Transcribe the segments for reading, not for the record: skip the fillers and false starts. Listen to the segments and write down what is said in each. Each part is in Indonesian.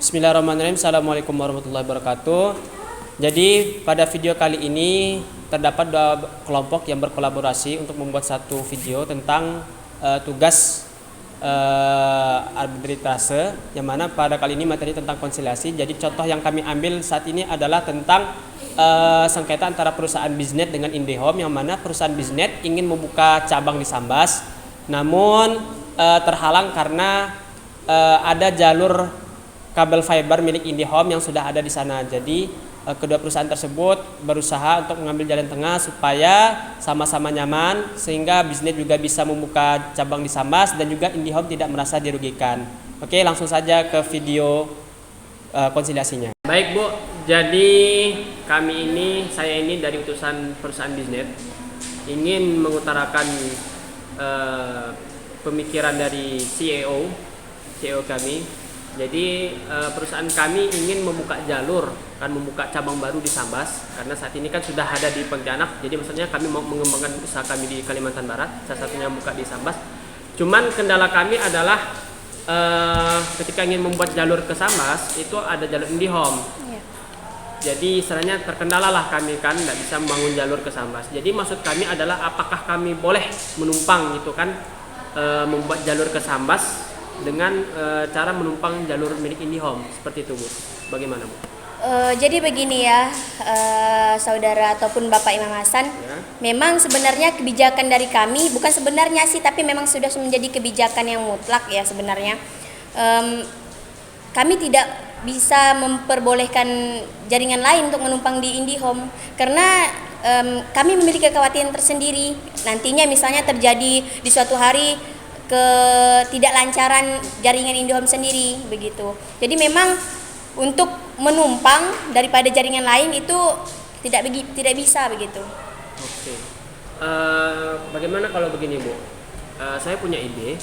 Bismillahirrahmanirrahim. Assalamualaikum warahmatullahi wabarakatuh. Jadi pada video kali ini terdapat dua kelompok yang berkolaborasi untuk membuat satu video tentang tugas arbitrase, yang mana pada kali ini materi tentang konsiliasi. Jadi contoh yang kami ambil saat ini adalah tentang sengketa antara perusahaan Biznet dengan IndiHome, yang mana perusahaan Biznet ingin membuka cabang di Sambas, namun terhalang karena ada jalur kabel fiber milik IndiHome yang sudah ada di sana. Jadi kedua perusahaan tersebut berusaha untuk mengambil jalan tengah supaya sama-sama nyaman, sehingga Biznet juga bisa membuka cabang di Sambas dan juga IndiHome tidak merasa dirugikan. Oke, langsung saja ke video konsiliasinya. Baik Bu, jadi saya ini dari utusan perusahaan Biznet ingin mengutarakan pemikiran dari CEO kami. Jadi perusahaan kami ingin membuka membuka cabang baru di Sambas, karena saat ini kan sudah ada di Pontianak. Jadi maksudnya kami mau mengembangkan usaha kami di Kalimantan Barat, salah satunya buka di Sambas. Cuman kendala kami adalah ketika ingin membuat jalur ke Sambas itu ada jalur IndiHome. Jadi istilahnya terkendala lah kami kan tidak bisa membangun jalur ke Sambas. Jadi maksud kami adalah apakah kami boleh menumpang gitu kan, membuat jalur ke Sambas dengan cara menumpang jalur milik IndiHome, seperti itu Bu. Bagaimana Bu? Jadi begini ya, saudara ataupun Bapak Imam Hasan, ya. Memang sebenarnya kebijakan dari kami, bukan sebenarnya sih, tapi memang sudah menjadi kebijakan yang mutlak ya sebenarnya. Kami tidak bisa memperbolehkan jaringan lain untuk menumpang di IndiHome, karena kami memiliki kekhawatiran tersendiri. Nantinya misalnya terjadi di suatu hari ketidaklancaran jaringan IndiHome sendiri begitu. Jadi memang untuk menumpang daripada jaringan lain itu tidak bisa begitu. Oke. Bagaimana kalau begini Bu? Saya punya ide.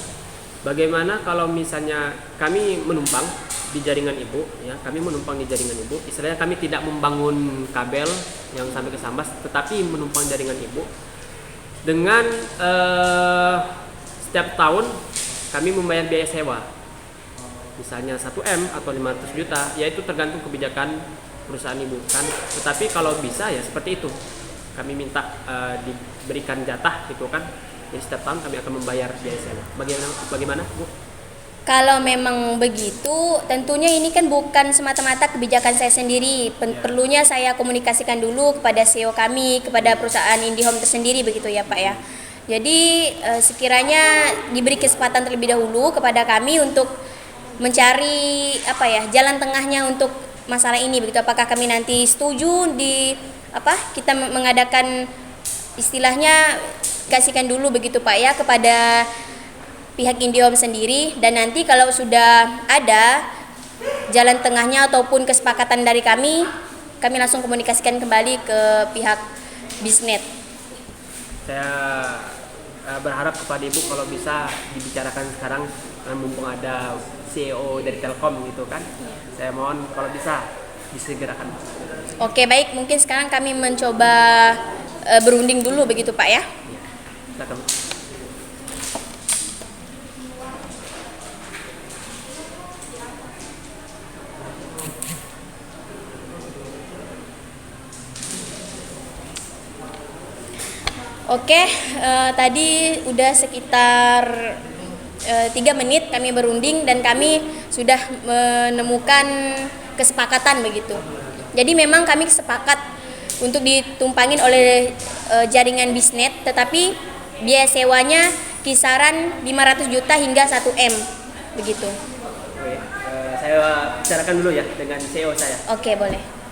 Bagaimana kalau misalnya kami menumpang di jaringan Ibu, ya, kami menumpang di jaringan Ibu. Istilahnya kami tidak membangun kabel yang sampai ke Sambas, tetapi menumpang jaringan Ibu dengan setiap tahun kami membayar biaya sewa, misalnya 1M atau 500 juta, yaitu tergantung kebijakan perusahaan Ibu kan. Tetapi kalau bisa ya seperti itu, kami minta diberikan jatah gitu kan. Jadi setiap tahun kami akan membayar biaya sewa. Bagaimana Bu? Kalau memang begitu, tentunya ini kan bukan semata-mata kebijakan saya sendiri. Perlunya saya komunikasikan dulu kepada CEO kami, kepada perusahaan IndiHome tersendiri begitu ya Pak ya. Jadi sekiranya diberi kesempatan terlebih dahulu kepada kami untuk mencari jalan tengahnya untuk masalah ini begitu. Apakah kami nanti setuju kita mengadakan istilahnya kasihkan dulu begitu Pak ya kepada pihak IndiHome sendiri, dan nanti kalau sudah ada jalan tengahnya ataupun kesepakatan dari kami langsung komunikasikan kembali ke pihak Biznet. Saya berharap kepada Ibu kalau bisa dibicarakan sekarang, mumpung ada CEO dari Telkom gitu kan. Saya mohon kalau bisa disegerakan. Oke, baik, mungkin sekarang kami mencoba berunding dulu begitu Pak ya. Silakan. Oke, tadi udah sekitar 3 menit kami berunding dan kami sudah menemukan kesepakatan begitu. Jadi memang kami sepakat untuk ditumpangin oleh jaringan Biznet, tetapi biaya sewanya kisaran 500 juta hingga 1M begitu. Oke, saya bicarakan dulu ya dengan CEO saya. Oke, boleh.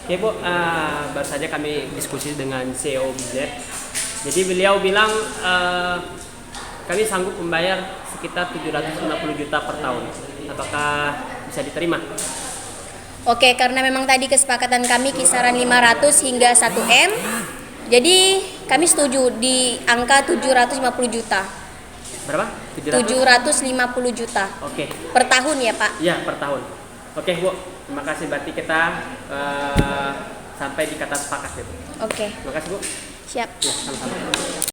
Oke Bu, baru saja kami diskusi dengan CEO Biznet. Jadi beliau bilang kami sanggup membayar sekitar 750 juta per tahun. Apakah bisa diterima? Oke, karena memang tadi kesepakatan kami kisaran 500 hingga 1M. Jadi kami setuju di angka 750 juta. Berapa? 750 juta. Oke. Per tahun ya Pak? Iya, per tahun. Oke Bu, terima kasih. Berarti kita sampai di kata sepakat gitu. Oke, Terima kasih Bu. siap. Ya, sama-sama.